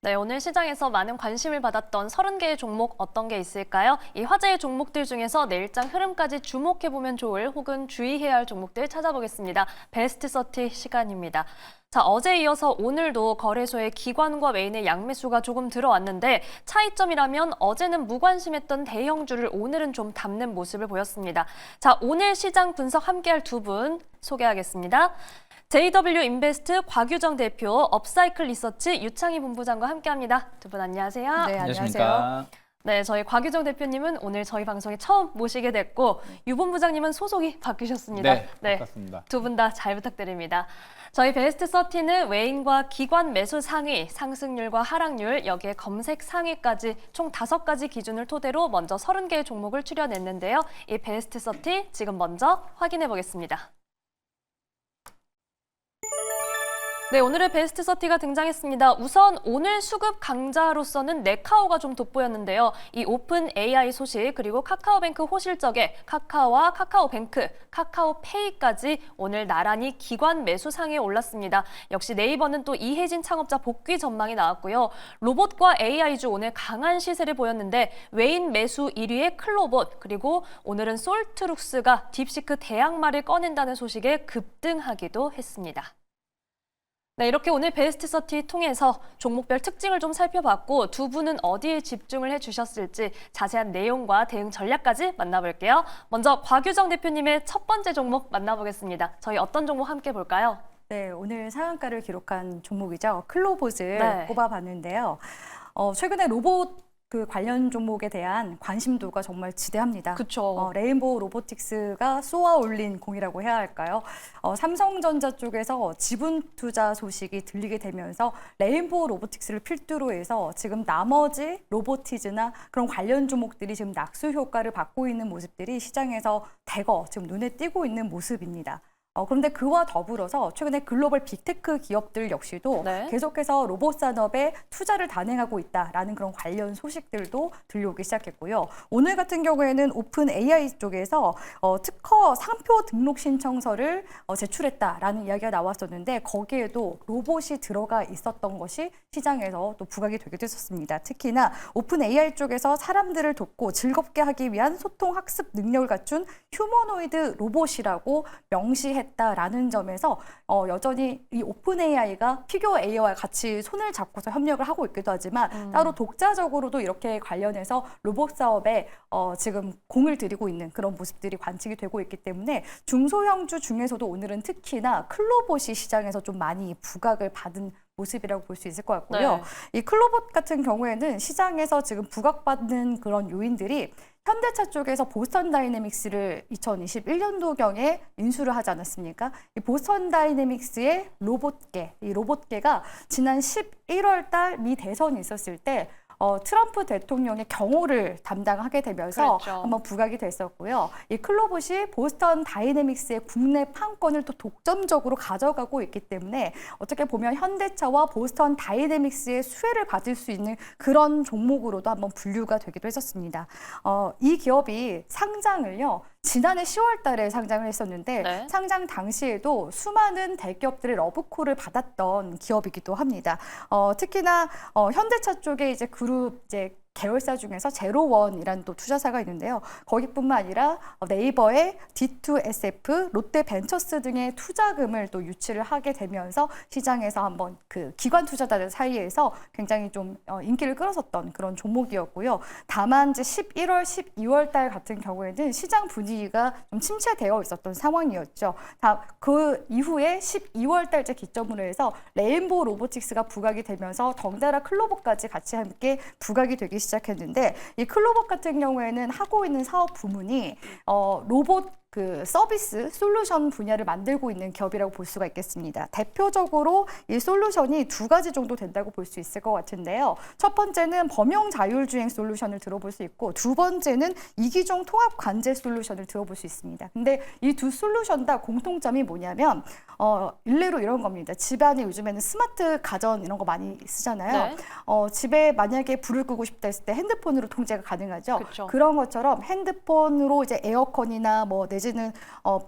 네, 오늘 시장에서 많은 관심을 받았던 30개의 종목 어떤 게 있을까요? 이 화제의 종목들 중에서 내일장 흐름까지 주목해보면 좋을 혹은 주의해야 할 종목들 찾아보겠습니다. 베스트 30 시간입니다. 자, 어제 이어서 오늘도 거래소에 기관과 메인의 양매수가 조금 들어왔는데 차이점이라면 어제는 무관심했던 대형주를 오늘은 좀 담는 모습을 보였습니다. 자, 오늘 시장 분석 함께할 두 분 소개하겠습니다. JW 인베스트 곽유정 대표, 업사이클 리서치 유창희 본부장과 함께합니다. 두 분 안녕하세요. 네, 안녕하세요. 안녕하십니까. 네, 저희 곽유정 대표님은 오늘 저희 방송에 처음 모시게 됐고 유 본부장님은 소속이 바뀌셨습니다. 네, 반갑습니다. 두 분 다 잘 부탁드립니다. 저희 베스트 30는 외인과 기관 매수 상위, 상승률과 하락률, 여기에 검색 상위까지 총 5가지 기준을 토대로 먼저 30개의 종목을 추려냈는데요. 이 베스트 30 지금 먼저 확인해 보겠습니다. 네, 오늘의 베스트 30가 등장했습니다. 우선 오늘 수급 강자로서는 네카오가 좀 돋보였는데요. 이 오픈 AI 소식 그리고 카카오뱅크 호실적에 카카오와 카카오뱅크, 카카오페이까지 오늘 나란히 기관 매수 상위에 올랐습니다. 역시 네이버는 또 이혜진 창업자 복귀 전망이 나왔고요. 로봇과 AI주 오늘 강한 시세를 보였는데 외인 매수 1위의 클로봇 그리고 오늘은 솔트룩스가 딥시크 대항마를 꺼낸다는 소식에 급등하기도 했습니다. 네, 이렇게 오늘 베스트 30 통해서 종목별 특징을 좀 살펴봤고 두 분은 어디에 집중을 해주셨을지 자세한 내용과 대응 전략까지 만나볼게요. 먼저 곽유정 대표님의 첫 번째 종목 만나보겠습니다. 저희 어떤 종목 함께 볼까요? 네, 오늘 상한가를 기록한 종목이죠. 클로봇을 네. 꼽아봤는데요. 최근에 로봇 관련 종목에 대한 관심도가 정말 지대합니다. 그렇죠. 레인보우 로보틱스가 쏘아 올린 공이라고 해야 할까요? 삼성전자 쪽에서 지분 투자 소식이 들리게 되면서 레인보우 로보틱스를 필두로 해서 지금 나머지 로보티즈나 그런 관련 종목들이 지금 낙수 효과를 받고 있는 모습들이 시장에서 대거 지금 눈에 띄고 있는 모습입니다. 그런데 그와 더불어서 최근에 글로벌 빅테크 기업들 역시도 네. 계속해서 로봇 산업에 투자를 단행하고 있다라는 그런 관련 소식들도 들려오기 시작했고요. 오늘 같은 경우에는 오픈 AI 쪽에서 특허 상표 등록 신청서를 제출했다라는 이야기가 나왔었는데 거기에도 로봇이 들어가 있었던 것이 시장에서 또 부각이 되기도 했었습니다. 특히나 오픈 AI 쪽에서 사람들을 돕고 즐겁게 하기 위한 소통 학습 능력을 갖춘 휴머노이드 로봇이라고 명시했다라는 점에서 여전히 이 오픈 AI가 피규어 AI와 같이 손을 잡고서 협력을 하고 있기도 하지만 따로 독자적으로도 이렇게 관련해서 로봇 사업에 지금 공을 들이고 있는 그런 모습들이 관측이 되고 있기 때문에 중소형주 중에서도 오늘은 특히나 클로봇이 시장에서 좀 많이 부각을 받은 모습이라고 볼 수 있을 것 같고요. 네. 이 클로봇 같은 경우에는 시장에서 지금 부각받는 그런 요인들이 현대차 쪽에서 보스턴 다이내믹스를 2021년도경에 인수를 하지 않았습니까? 이 보스턴 다이내믹스의 로봇계, 이 로봇계가 지난 11월 달 미 대선이 있었을 때 트럼프 대통령의 경호를 담당하게 되면서 그렇죠. 한번 부각이 됐었고요. 이 클로봇이 보스턴 다이내믹스의 국내 판권을 또 독점적으로 가져가고 있기 때문에 어떻게 보면 현대차와 보스턴 다이내믹스의 수혜를 받을 수 있는 그런 종목으로도 한번 분류가 되기도 했었습니다. 이 기업이 상장을요. 지난해 10월 달에 상장을 했었는데 네. 상장 당시에도 수많은 대기업들의 러브콜을 받았던 기업이기도 합니다. 특히나 현대차 쪽에 이제 그룹 계열사 중에서 제로원이라는 또 투자사가 있는데요. 거기뿐만 아니라 네이버의 D2SF, 롯데벤처스 등의 투자금을 또 유치를 하게 되면서 시장에서 한번 그 기관 투자자들 사이에서 굉장히 좀 인기를 끌었었던 그런 종목이었고요. 다만 이제 11월, 12월 달 같은 경우에는 시장 분위기가 좀 침체되어 있었던 상황이었죠. 그 이후에 12월 달째 기점으로 해서 레인보우 로보틱스가 부각이 되면서 덩달아 클로봇까지 같이 함께 부각이 되기 시작했는데 이 클로봇 같은 경우에는 하고 있는 사업 부문이 로봇 서비스 솔루션 분야를 만들고 있는 기업이라고 볼 수가 있겠습니다. 대표적으로 이 솔루션이 2가지 정도 된다고 볼 수 있을 것 같은데요. 첫 번째는 범용 자율주행 솔루션을 들어볼 수 있고 두 번째는 이기종 통합 관제 솔루션을 들어볼 수 있습니다. 근데 이 두 솔루션 다 공통점이 뭐냐면 일례로 이런 겁니다. 집안에 요즘에는 스마트 가전 이런 거 많이 쓰잖아요. 네. 집에 만약에 불을 끄고 싶다 했을 때 핸드폰으로 통제가 가능하죠. 그쵸. 그런 것처럼 핸드폰으로 이제 에어컨이나 뭐 내지 내지는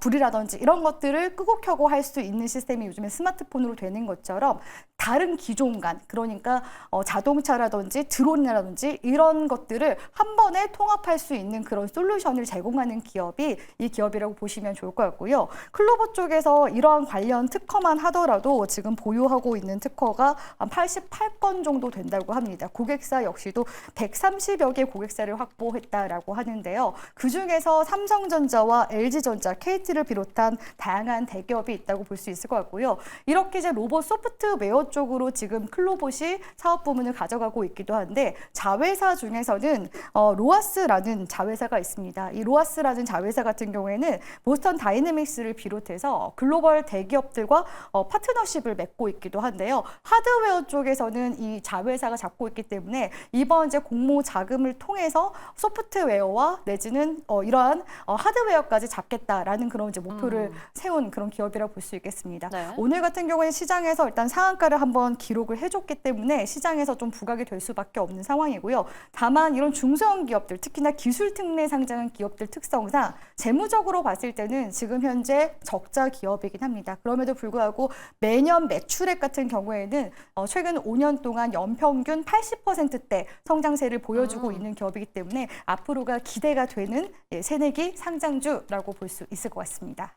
불이라든지 이런 것들을 끄고 켜고 할 수 있는 시스템이 요즘에 스마트폰으로 되는 것처럼 다른 기종간, 그러니까 자동차라든지 드론이라든지 이런 것들을 한 번에 통합할 수 있는 그런 솔루션을 제공하는 기업이 이 기업이라고 보시면 좋을 것 같고요. 클로버 쪽에서 이러한 관련 특허만 하더라도 지금 보유하고 있는 특허가 한 88건 정도 된다고 합니다. 고객사 역시도 130여 개 고객사를 확보했다라고 하는데요. 그중에서 삼성전자와 LG전자, KT를 비롯한 다양한 대기업이 있다고 볼 수 있을 것 같고요. 이렇게 이제 로봇 소프트웨어 쪽으로 지금 클로봇이 사업 부문을 가져가고 있기도 한데, 자회사 중에서는 로아스라는 자회사가 있습니다. 이 로아스라는 자회사 같은 경우에는 보스턴 다이내믹스를 비롯해서 글로벌 대기업들과 파트너십을 맺고 있기도 한데요. 하드웨어 쪽에서는 이 자회사가 잡고 있기 때문에 이번 이제 공모 자금을 통해서 소프트웨어와 내지는 이러한 하드웨어까지 잡겠다라는 그런 이제 목표를 세운 그런 기업이라고 볼 수 있겠습니다. 네. 오늘 같은 경우에는 시장에서 일단 상한가를 한번 기록을 해줬기 때문에 시장에서 좀 부각이 될 수밖에 없는 상황이고요. 다만 이런 중소형 기업들, 특히나 기술 특례 상장한 기업들 특성상 재무적으로 봤을 때는 지금 현재 적자 기업이긴 합니다. 그럼에도 불구하고 매년 매출액 같은 경우에는 최근 5년 동안 연평균 80%대 성장세를 보여주고 있는 기업이기 때문에 앞으로가 기대가 되는 새내기 상장주라고 볼 수 있을 것 같습니다.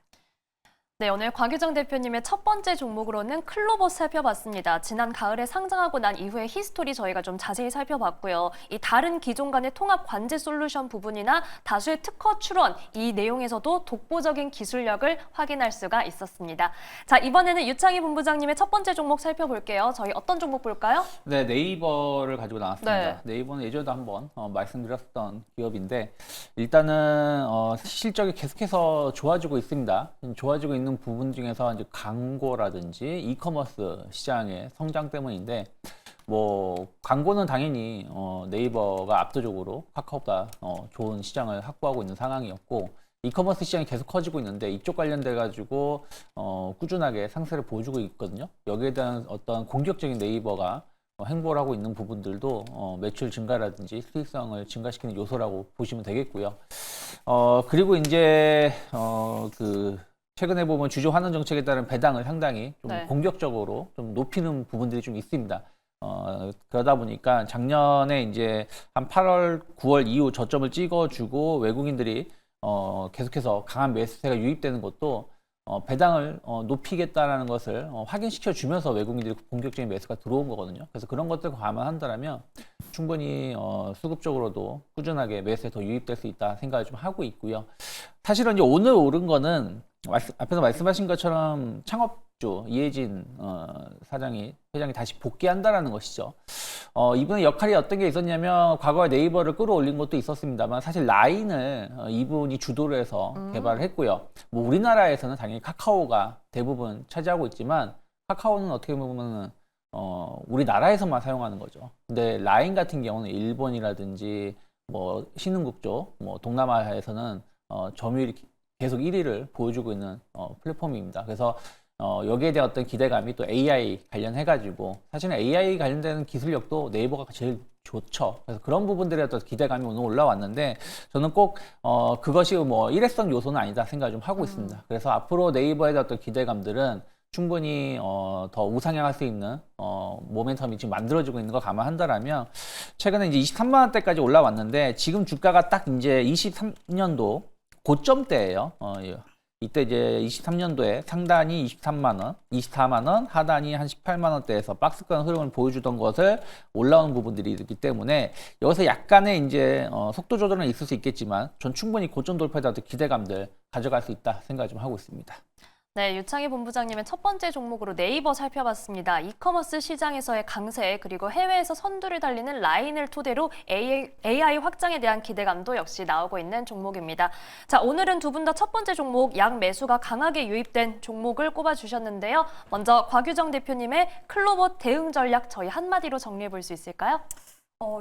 네, 오늘 곽유정 대표님의 첫 번째 종목으로는 클로봇 살펴봤습니다. 지난 가을에 상장하고 난 이후의 히스토리 저희가 좀 자세히 살펴봤고요. 이 다른 기종 간의 통합 관제 솔루션 부분이나 다수의 특허 출원, 이 내용에서도 독보적인 기술력을 확인할 수가 있었습니다. 자, 이번에는 유창희 본부장님의 첫 번째 종목 살펴볼게요. 저희 어떤 종목 볼까요? 네, 네이버를 가지고 나왔습니다. 네. 네이버는 예전에도 한번 말씀드렸던 기업인데, 일단은 실적이 계속해서 좋아지고 있습니다. 좋아지고 있는 부분 중에서 이제 광고라든지 이커머스 시장의 성장 때문인데, 뭐 광고는 당연히 네이버가 압도적으로 카카오보다 좋은 시장을 확보하고 있는 상황이었고, 이커머스 시장이 계속 커지고 있는데 이쪽 관련돼 가지고 꾸준하게 상세를 보여주고 있거든요. 여기에 대한 어떤 공격적인 네이버가 행보를 하고 있는 부분들도 매출 증가라든지 수익성을 증가시키는 요소라고 보시면 되겠고요. 그리고 이제 최근에 보면 주주 환원 정책에 따른 배당을 상당히 좀 네. 공격적으로 좀 높이는 부분들이 좀 있습니다. 그러다 보니까 작년에 이제 한 8월, 9월 이후 저점을 찍어주고 외국인들이 계속해서 강한 매수세가 유입되는 것도 배당을 높이겠다라는 것을 확인시켜 주면서 외국인들이 본격적인 매수가 들어온 거거든요. 그래서 그런 것들을 감안한다면 충분히 수급적으로도 꾸준하게 매수에 더 유입될 수 있다 생각을 좀 하고 있고요. 사실은 이제 오늘 오른 거는 앞에서 말씀하신 것처럼 창업주 이혜진 회장이 다시 복귀한다라는 것이죠. 이분의 역할이 어떤 게 있었냐면 과거에 네이버를 끌어올린 것도 있었습니다만 사실 라인을 이분이 주도를 해서 개발을 했고요. 뭐 우리나라에서는 당연히 카카오가 대부분 차지하고 있지만 카카오는 어떻게 보면은 우리나라에서만 사용하는 거죠. 근데 라인 같은 경우는 일본이라든지 뭐 신흥국 쪽, 뭐 동남아에서는 점유율이 계속 1위를 보여주고 있는 플랫폼입니다. 그래서 여기에 대한 어떤 기대감이 또 AI 관련해가지고 사실은 AI 관련되는 기술력도 네이버가 제일 좋죠. 그래서 그런 부분들에 어떤 기대감이 오늘 올라왔는데 저는 꼭 그것이 뭐 일회성 요소는 아니다 생각을 좀 하고 있습니다. 그래서 앞으로 네이버에 대한 어떤 기대감들은 충분히 더 우상향할 수 있는 모멘텀이 지금 만들어지고 있는 거 감안한다라면 최근에 이제 23만 원대까지 올라왔는데 지금 주가가 딱 이제 23년도 고점대예요. 이때 이제 23년도에 상단이 23만 원, 24만 원, 하단이 한 18만 원대에서 박스권 흐름을 보여주던 것을 올라오는 부분들이 있기 때문에 여기서 약간의 이제 속도 조절은 있을 수 있겠지만 전 충분히 고점 돌파에 대한 기대감들 가져갈 수 있다 생각을 좀 하고 있습니다. 네, 유창희 본부장님의 첫 번째 종목으로 네이버 살펴봤습니다. 이커머스 시장에서의 강세 그리고 해외에서 선두를 달리는 라인을 토대로 AI 확장에 대한 기대감도 역시 나오고 있는 종목입니다. 자, 오늘은 두 분 다 첫 번째 종목 양 매수가 강하게 유입된 종목을 꼽아주셨는데요. 먼저 곽유정 대표님의 클로봇 대응 전략 저희 한마디로 정리해 볼 수 있을까요?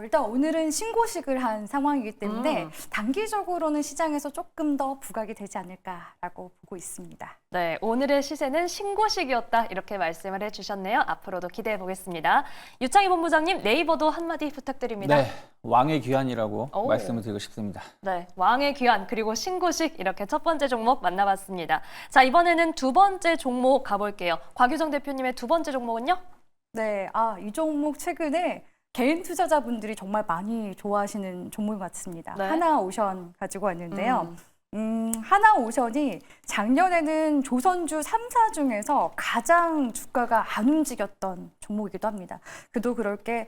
일단 오늘은 신고식을 한 상황이기 때문에 단기적으로는 시장에서 조금 더 부각이 되지 않을까라고 보고 있습니다. 네, 오늘의 시세는 신고식이었다 이렇게 말씀을 해주셨네요. 앞으로도 기대해 보겠습니다. 유창희 본부장님, 네이버도 한마디 부탁드립니다. 네, 왕의 귀환이라고 오. 말씀을 드리고 싶습니다. 네, 왕의 귀환 그리고 신고식 이렇게 첫 번째 종목 만나봤습니다. 자, 이번에는 두 번째 종목 가볼게요. 곽유정 대표님의 두 번째 종목은요? 네, 이 종목 최근에 개인 투자자분들이 정말 많이 좋아하시는 종목 같습니다. 네. 하나오션 가지고 왔는데요. 하나오션이 작년에는 조선주 3사 중에서 가장 주가가 안 움직였던 종목이기도 합니다. 그도 그럴 게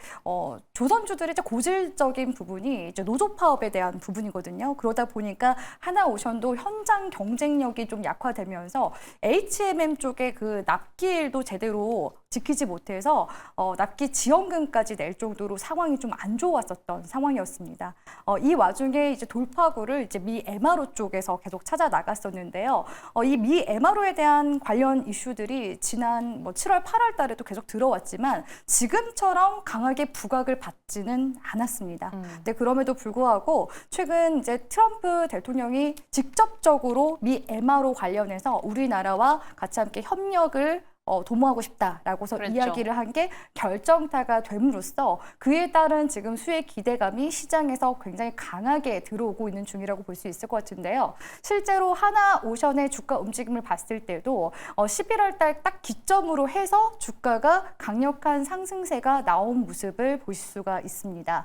조선주들의 이제 고질적인 부분이 이제 노조 파업에 대한 부분이거든요. 그러다 보니까 하나오션도 현장 경쟁력이 좀 약화되면서 HMM 쪽에 그 납기일도 제대로 지키지 못해서 납기 지원금까지 낼 정도로 상황이 좀 안 좋았었던 상황이었습니다. 이 와중에 이제 돌파구를 이제 미 MRO 쪽에서 계속 찾아 나갔었는데요. 이 미 MRO에 대한 관련 이슈들이 지난 7월, 8월 달에도 계속 들어왔지만 지금처럼 강하게 부각을 받지는 않았습니다. 근데 그럼에도 불구하고 최근 이제 트럼프 대통령이 직접적으로 미 MRO 관련해서 우리나라와 같이 함께 협력을 도모하고 싶다라고서 그랬죠. 이야기를 한 게 결정타가 됨으로써 그에 따른 지금 수혜 기대감이 시장에서 굉장히 강하게 들어오고 있는 중이라고 볼 수 있을 것 같은데요. 실제로 하나오션의 주가 움직임을 봤을 때도 11월 달 딱 기점으로 해서 주가가 강력한 상승세가 나온 모습을 보실 수가 있습니다.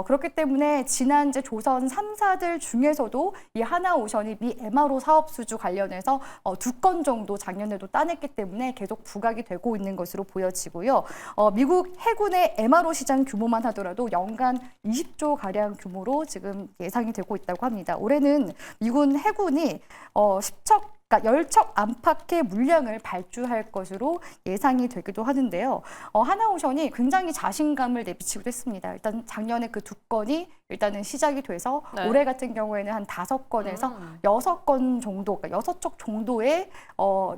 그렇기 때문에 지난 이제 조선 3사들 중에서도 이 하나오션이 미 MRO 사업 수주 관련해서 2건 정도 작년에도 따냈기 때문에 계속 부각이 되고 있는 것으로 보여지고요. 미국 해군의 MRO 시장 규모만 하더라도 연간 20조 가량 규모로 지금 예상이 되고 있다고 합니다. 올해는 미군 해군이 10척 그러니까 10척 안팎의 물량을 발주할 것으로 예상이 되기도 하는데요. 하나오션이 굉장히 자신감을 내비치기도 했습니다. 일단 작년에 그 2건이 일단은 시작이 돼서 네. 올해 같은 경우에는 한 5건에서 6건 정도, 그러니까 6척 정도의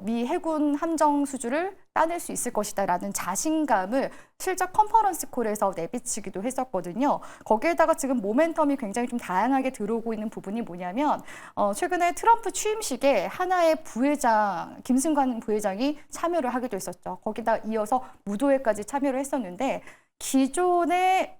미 해군 함정 수주를 따낼 수 있을 것이다라는 자신감을 실적 컨퍼런스 콜에서 내비치기도 했었거든요. 거기에다가 지금 모멘텀이 굉장히 좀 다양하게 들어오고 있는 부분이 뭐냐면 최근에 트럼프 취임식에 하나의 부회장, 김승관 부회장이 참여를 하기도 했었죠. 거기다 이어서 무도회까지 참여를 했었는데 기존의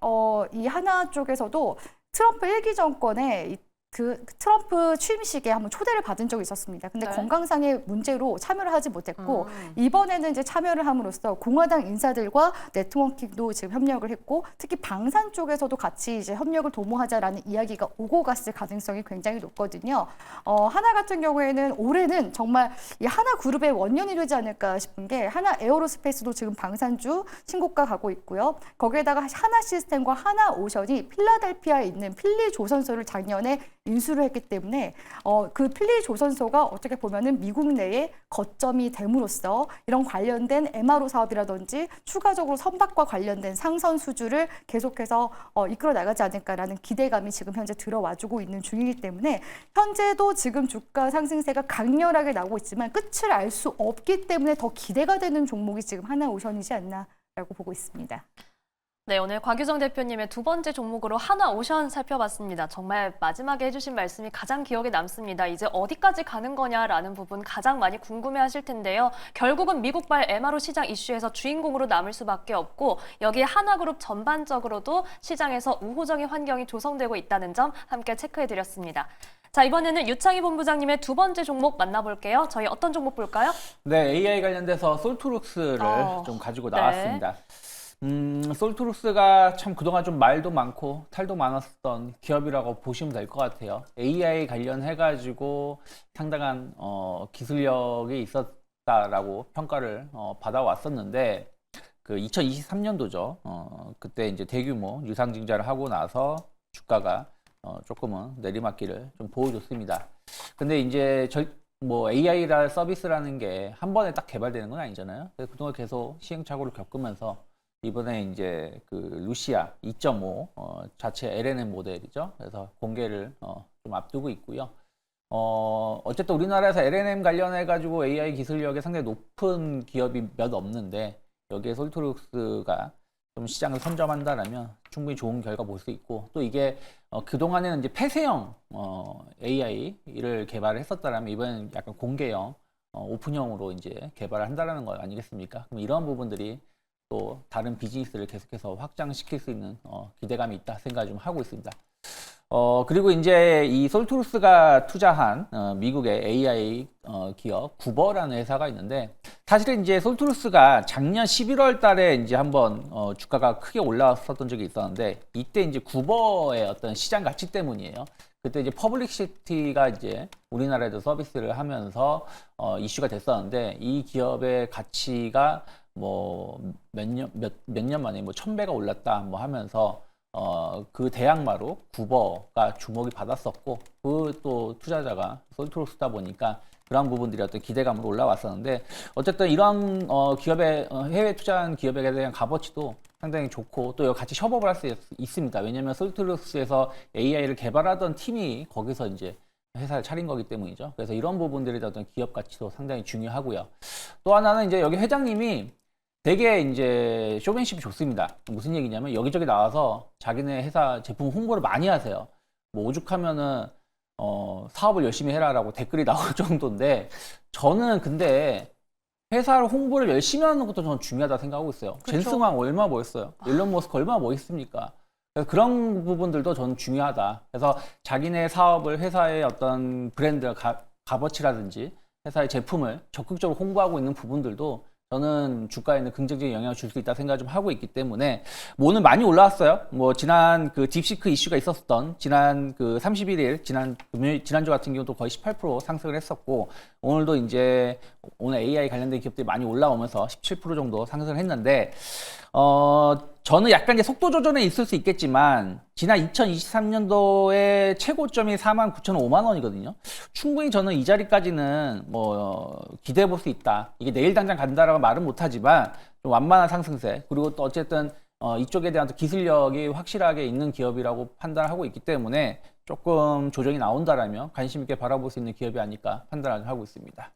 이 하나 쪽에서도 트럼프 1기 정권에 그 트럼프 취임식에 한번 초대를 받은 적이 있었습니다. 근데 네. 건강상의 문제로 참여를 하지 못했고 이번에는 이제 참여를 함으로써 공화당 인사들과 네트워킹도 지금 협력을 했고 특히 방산 쪽에서도 같이 이제 협력을 도모하자라는 이야기가 오고 갔을 가능성이 굉장히 높거든요. 하나 같은 경우에는 올해는 정말 이 하나 그룹의 원년이 되지 않을까 싶은 게 하나 에어로스페이스도 지금 방산주 신고가 가고 있고요. 거기에다가 하나 시스템과 하나 오션이 필라델피아에 있는 필리 조선소를 작년에 인수를 했기 때문에 그 필리 조선소가 어떻게 보면은 미국 내에 거점이 됨으로써 이런 관련된 MRO 사업이라든지 추가적으로 선박과 관련된 상선 수주를 계속해서 이끌어 나가지 않을까라는 기대감이 지금 현재 들어와주고 있는 중이기 때문에 현재도 지금 주가 상승세가 강렬하게 나오고 있지만 끝을 알 수 없기 때문에 더 기대가 되는 종목이 지금 하나오션이지 않나라고 보고 있습니다. 네, 오늘 곽유정 대표님의 두 번째 종목으로 하나오션 살펴봤습니다. 정말 마지막에 해주신 말씀이 가장 기억에 남습니다. 이제 어디까지 가는 거냐라는 부분 가장 많이 궁금해하실 텐데요. 결국은 미국발 MRO 시장 이슈에서 주인공으로 남을 수밖에 없고 여기에 하나그룹 전반적으로도 시장에서 우호적인 환경이 조성되고 있다는 점 함께 체크해드렸습니다. 자, 이번에는 유창희 본부장님의 두 번째 종목 만나볼게요. 저희 어떤 종목 볼까요? 네, AI 관련돼서 솔트룩스를 좀 가지고 네. 나왔습니다. 솔트룩스가 참 그동안 좀 말도 많고 탈도 많았던 기업이라고 보시면 될 것 같아요. AI 관련해가지고 상당한 기술력이 있었다라고 평가를 받아왔었는데 그 2023년도죠. 그때 이제 대규모 유상증자를 하고 나서 주가가 조금은 내리막길을 좀 보여줬습니다. 근데 이제 AI라 서비스라는 게 한 번에 딱 개발되는 건 아니잖아요. 그래서 그동안 계속 시행착오를 겪으면서 이번에 이제 그 루시아 2.5 자체 LNM 모델이죠. 그래서 공개를 좀 앞두고 있고요. 어쨌든 우리나라에서 LNM 관련해 가지고 AI 기술력이 상당히 높은 기업이 몇 없는데 여기에 솔트룩스가 좀 시장을 선점한다라면 충분히 좋은 결과 볼 수 있고 또 이게 그동안에는 이제 폐쇄형 AI를 개발을 했었다라면 이번에는 약간 공개형 오픈형으로 이제 개발을 한다라는 거 아니겠습니까? 그럼 이런 부분들이 또 다른 비즈니스를 계속해서 확장시킬 수 있는 기대감이 있다 생각을 좀 하고 있습니다. 그리고 이제 이 솔트루스가 투자한 미국의 AI 기업 구버라는 회사가 있는데 사실은 이제 솔트루스가 작년 11월 달에 이제 한번 주가가 크게 올라왔었던 적이 있었는데 이때 이제 구버의 어떤 시장 가치 때문이에요. 그때 이제 퍼블릭시티가 이제 우리나라에도 서비스를 하면서 이슈가 됐었는데 이 기업의 가치가 뭐 몇 년 만에 뭐 1000배가 올랐다 뭐 하면서 그 대항마로 구버가 주목이 받았었고 그 또 투자자가 솔트루스다 보니까 그런 부분들이 어떤 기대감으로 올라왔었는데 어쨌든 이런 기업에 해외 투자한 기업에 대한 값어치도 상당히 좋고 또 같이 협업을 할 수 있습니다. 왜냐하면 솔트루스에서 AI를 개발하던 팀이 거기서 이제 회사를 차린 거기 때문이죠. 그래서 이런 부분들에 대한 어떤 기업 가치도 상당히 중요하고요. 또 하나는 이제 여기 회장님이 되게 이제 쇼맨십이 좋습니다. 무슨 얘기냐면 여기저기 나와서 자기네 회사 제품 홍보를 많이 하세요. 뭐 오죽하면은 사업을 열심히 해라라고 댓글이 나올 정도인데 저는 근데 회사를 홍보를 열심히 하는 것도 저는 중요하다 생각하고 있어요. 그쵸. 젠슨 왕 얼마나 멋있어요. 일론 머스크 얼마나 멋있습니까? 그래서 그런 부분들도 저는 중요하다. 그래서 자기네 사업을 회사의 어떤 브랜드 값어치라든지 회사의 제품을 적극적으로 홍보하고 있는 부분들도 저는 주가에는 긍정적인 영향을 줄 수 있다 생각을 좀 하고 있기 때문에 뭐 오늘 많이 올라왔어요. 뭐 지난 그 딥시크 이슈가 있었던 지난 그 31일 지난주 같은 경우도 거의 18% 상승을 했었고 오늘도 이제 오늘 AI 관련된 기업들이 많이 올라오면서 17% 정도 상승을 했는데 저는 약간 이제 속도 조절은 있을 수 있겠지만 지난 2023년도의 최고점이 49,005만 원이거든요. 충분히 저는 이 자리까지는 뭐 기대해 볼 수 있다. 이게 내일 당장 간다라고 말은 못하지만 좀 완만한 상승세 그리고 또 어쨌든 이쪽에 대한 기술력이 확실하게 있는 기업이라고 판단하고 있기 때문에 조금 조정이 나온다라면 관심 있게 바라볼 수 있는 기업이 아닐까 판단을 하고 있습니다.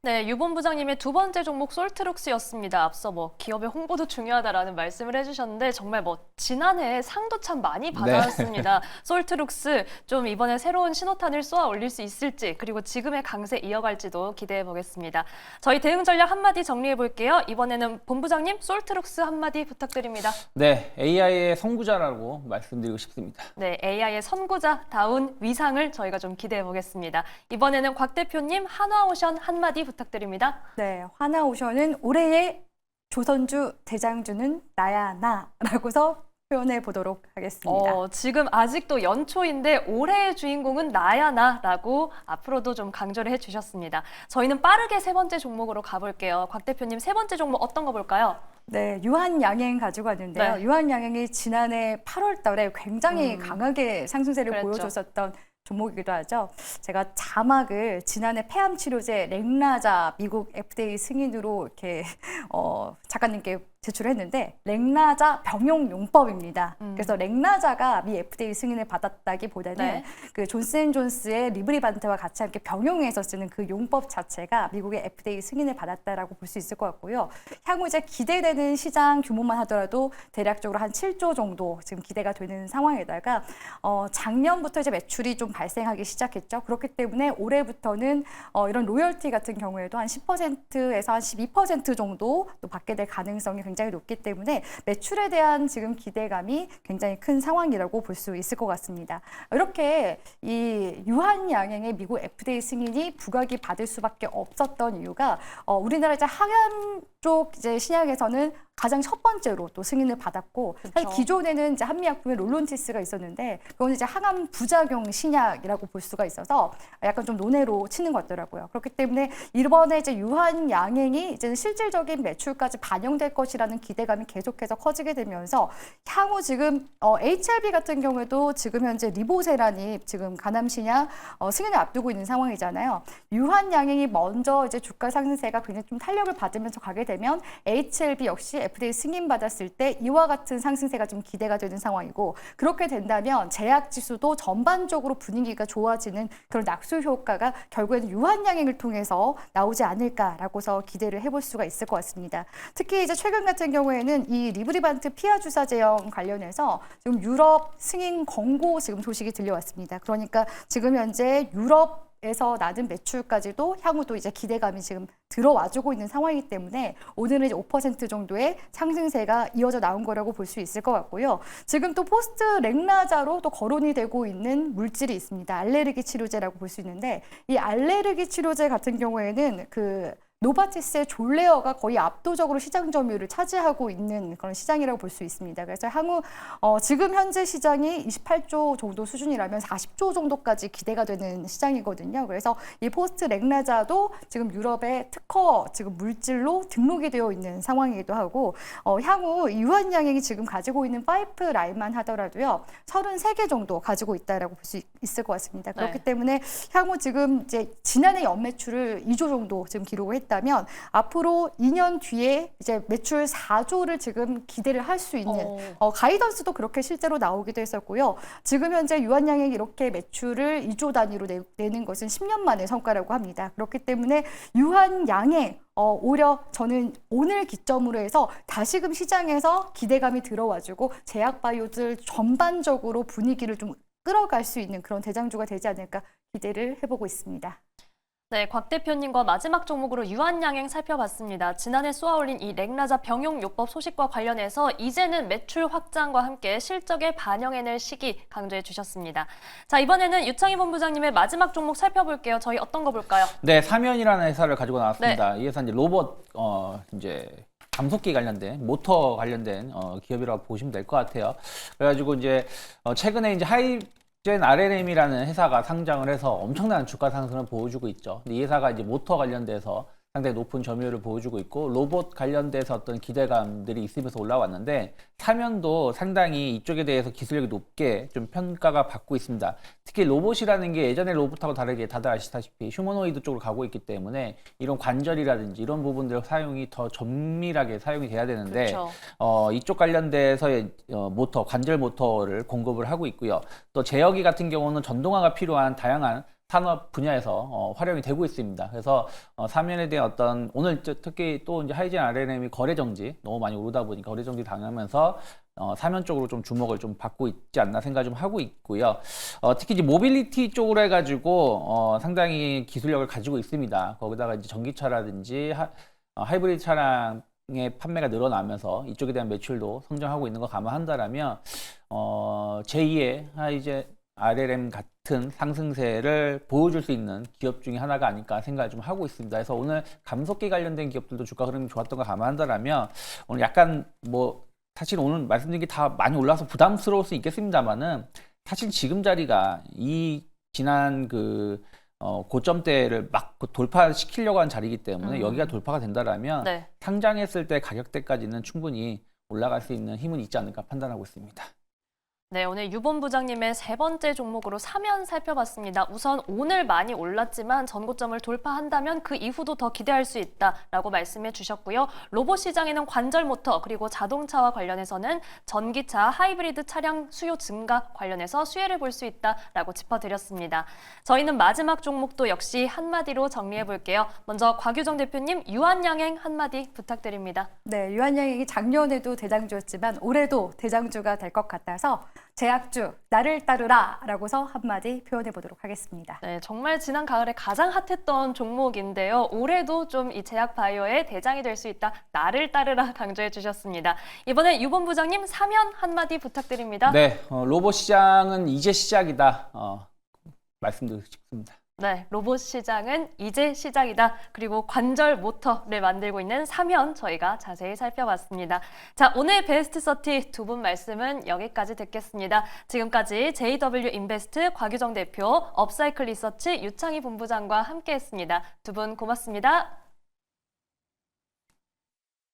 네, 유 본부장님의 두 번째 종목 솔트룩스였습니다. 앞서 뭐 기업의 홍보도 중요하다라는 말씀을 해주셨는데 정말 뭐 지난해 상도 참 많이 받아왔습니다. 솔트룩스 좀 이번에 새로운 신호탄을 쏘아 올릴 수 있을지 그리고 지금의 강세 이어갈지도 기대해 보겠습니다. 저희 대응 전략 한마디 정리해 볼게요. 이번에는 본부장님 솔트룩스 한마디 부탁드립니다. 네, AI의 선구자라고 말씀드리고 싶습니다. 네, AI의 선구자다운 위상을 저희가 좀 기대해 보겠습니다. 이번에는 곽 대표님 한화오션 한마디 부탁드립니다. 네, 하나오션은 올해의 조선주 대장주는 나야 나라고서 표현해 보도록 하겠습니다. 지금 아직도 연초인데 올해의 주인공은 나야 나라고 앞으로도 좀 강조를 해주셨습니다. 저희는 빠르게 세 번째 종목으로 가볼게요. 곽 대표님 세 번째 종목 어떤 거 볼까요? 네, 유한양행 가지고 왔는데요. 네. 유한양행이 지난해 8월 달에 굉장히 강하게 상승세를 그랬죠. 보여줬었던 종목이기도 하죠. 제가 자막을 지난해 폐암 치료제 렉나자 미국 FDA 승인으로 이렇게 작가님께 제출했는데 렉나자 병용 용법입니다. 그래서 렉나자가 미 FDA 승인을 받았다기보다는 네. 그 존스앤존스의 리브리반트와 같이 함께 병용해서 쓰는 그 용법 자체가 미국의 FDA 승인을 받았다라고 볼 수 있을 것 같고요. 향후 이제 기대되는 시장 규모만 하더라도 대략적으로 한 7조 정도 지금 기대가 되는 상황에다가 작년부터 이제 매출이 좀 발생하기 시작했죠. 그렇기 때문에 올해부터는 이런 로열티 같은 경우에도 한 10%에서 한 12% 정도 또 받게 될 가능성이 굉장히 높기 때문에 매출에 대한 지금 기대감이 굉장히 큰 상황이라고 볼 수 있을 것 같습니다. 이렇게 이 유한양행의 미국 FDA 승인이 부각이 받을 수밖에 없었던 이유가 우리나라 이제 항암 쪽 이제 신약에서는 가장 첫 번째로 또 승인을 받았고 사실 기존에는 이제 한미약품의 롤론티스가 있었는데 그건 이제 항암 부작용 신약이라고 볼 수가 있어서 약간 좀 논외로 치는 것 같더라고요. 그렇기 때문에 이번에 이제 유한양행이 이제는 실질적인 매출까지 반영될 것이라는 기대감이 계속해서 커지게 되면서 향후 지금 HLB 같은 경우에도 지금 현재 리보세란이 지금 간암 신약 승인을 앞두고 있는 상황이잖아요. 유한양행이 먼저 이제 주가 상승세가 굉장히 좀 탄력을 받으면서 가게 되면 HLB 역시 FDA 승인받았을 때 이와 같은 상승세가 좀 기대가 되는 상황이고 그렇게 된다면 제약 지수도 전반적으로 분위기가 좋아지는 그런 낙수 효과가 결국에는 유한양행을 통해서 나오지 않을까라고서 기대를 해볼 수가 있을 것 같습니다. 특히 이제 최근 같은 경우에는 이 리브리반트 피하 주사 제형 관련해서 지금 유럽 승인 권고 지금 소식이 들려왔습니다. 그러니까 지금 현재 유럽에서 나는 매출까지도 향후도 이제 기대감이 지금 들어와주고 있는 상황이기 때문에 오늘은 이제 5% 정도의 상승세가 이어져 나온 거라고 볼 수 있을 것 같고요. 지금 또 포스트 렉나자로 또 거론이 되고 있는 물질이 있습니다. 알레르기 치료제라고 볼 수 있는데 이 알레르기 치료제 같은 경우에는 노바티스의 졸레어가 거의 압도적으로 시장 점유율을 차지하고 있는 그런 시장이라고 볼 수 있습니다. 그래서 향후 지금 현재 시장이 28조 정도 수준이라면 40조 정도까지 기대가 되는 시장이거든요. 그래서 이 포스트 렉나자도 지금 유럽의 특허 지금 물질로 등록이 되어 있는 상황이기도 하고 향후 유한양행이 지금 가지고 있는 파이프라인만 하더라도요 33개 정도 가지고 있다라고 볼 수 있을 것 같습니다. 그렇기 때문에 향후 지금 이제 지난해 연매출을 2조 정도 지금 기록을 했다면 앞으로 2년 뒤에 이제 매출 4조를 지금 기대를 할 수 있는 가이던스도 그렇게 실제로 나오기도 했었고요. 지금 현재 유한양행이 이렇게 매출을 2조 단위로 내는 것은 10년 만의 성과라고 합니다. 그렇기 때문에 유한양행 오히려 저는 오늘 기점으로 해서 다시금 시장에서 기대감이 들어와주고 제약바이오들 전반적으로 분위기를 좀 끌어갈 수 있는 그런 대장주가 되지 않을까 기대를 해보고 있습니다. 네, 곽 대표님과 마지막 종목으로 유한양행 살펴봤습니다. 지난해 쏘아올린 이 렉나자 병용요법 소식과 관련해서 이제는 매출 확장과 함께 실적에 반영해낼 시기 강조해 주셨습니다. 자, 이번에는 유창희 본부장님의 마지막 종목 살펴볼게요. 저희 어떤 거 볼까요? 네, 사면이라는 회사를 가지고 나왔습니다. 이 회사 이제 로봇 이제 감속기 관련된 모터 관련된 기업이라고 보시면 될 것 같아요. 그래가지고 이제 최근에 이제 하이젠 RLM이라는 회사가 상장을 해서 엄청난 주가 상승을 보여주고 있죠. 근데 이 회사가 이제 모터 관련돼서 상당히 높은 점유율을 보여주고 있고 로봇 관련돼서 어떤 기대감들이 있으면서 올라왔는데 사면도 상당히 이쪽에 대해서 기술력이 높게 좀 평가가 받고 있습니다. 특히 로봇이라는 게 예전에 로봇하고 다르게 다들 아시다시피 휴머노이드 쪽으로 가고 있기 때문에 이런 관절이라든지 이런 부분들 사용이 더 정밀하게 사용이 돼야 되는데 그렇죠. 이쪽 관련돼서의 모터, 관절 모터를 공급을 하고 있고요. 또 제어기 같은 경우는 전동화가 필요한 다양한 산업 분야에서 활용이 되고 있습니다. 그래서 사면에 대한 어떤 오늘 특히 또 이제 하이젠 RLM이 거래 정지 너무 많이 오르다 보니까 거래 정지 당하면서 사면 쪽으로 좀 주목을 좀 받고 있지 않나 생각 좀 하고 있고요. 특히 이제 모빌리티 쪽으로 해가지고 상당히 기술력을 가지고 있습니다. 거기다가 이제 전기차라든지 하이브리드 차량의 판매가 늘어나면서 이쪽에 대한 매출도 성장하고 있는 거 감안한다라면 제2의 하이젠 RLM 같은 상승세를 보여줄 수 있는 기업 중에 하나가 아닐까 생각을 좀 하고 있습니다. 그래서 오늘 감속기 관련된 기업들도 주가 흐름이 좋았던 거 감안한다라면 오늘 약간 사실 오늘 말씀드린 게 다 많이 올라서 부담스러울 수 있겠습니다만은 사실 지금 자리가 이 지난 고점대를 막 돌파시키려고 한 자리이기 때문에 여기가 돌파가 된다라면 네. 상장했을 때 가격대까지는 충분히 올라갈 수 있는 힘은 있지 않을까 판단하고 있습니다. 네, 오늘 유 본부장님의 세 번째 종목으로 사면 살펴봤습니다. 우선 오늘 많이 올랐지만 전고점을 돌파한다면 그 이후도 더 기대할 수 있다라고 말씀해 주셨고요. 로봇 시장에는 관절 모터 그리고 자동차와 관련해서는 전기차, 하이브리드 차량 수요 증가 관련해서 수혜를 볼 수 있다라고 짚어드렸습니다. 저희는 마지막 종목도 역시 한마디로 정리해 볼게요. 먼저 곽유정 대표님, 유한양행 한마디 부탁드립니다. 네, 유한양행이 작년에도 대장주였지만 올해도 대장주가 될 것 같아서 제약주 나를 따르라 라고서 한마디 표현해 보도록 하겠습니다. 네, 정말 지난 가을에 가장 핫했던 종목인데요. 올해도 좀 이 제약 바이오의 대장이 될 수 있다. 나를 따르라 강조해 주셨습니다. 이번에 유 본부장님 사면 한마디 부탁드립니다. 네, 로봇 시장은 이제 시작이다. 말씀드리고 싶습니다. 네, 로봇 시장은 이제 시작이다. 그리고 관절 모터를 만들고 있는 사면 저희가 자세히 살펴봤습니다. 자, 오늘 베스트 30 두 분 말씀은 여기까지 듣겠습니다. 지금까지 JW 인베스트 곽유정 대표, 업사이클 리서치 유창희 본부장과 함께했습니다. 두 분 고맙습니다.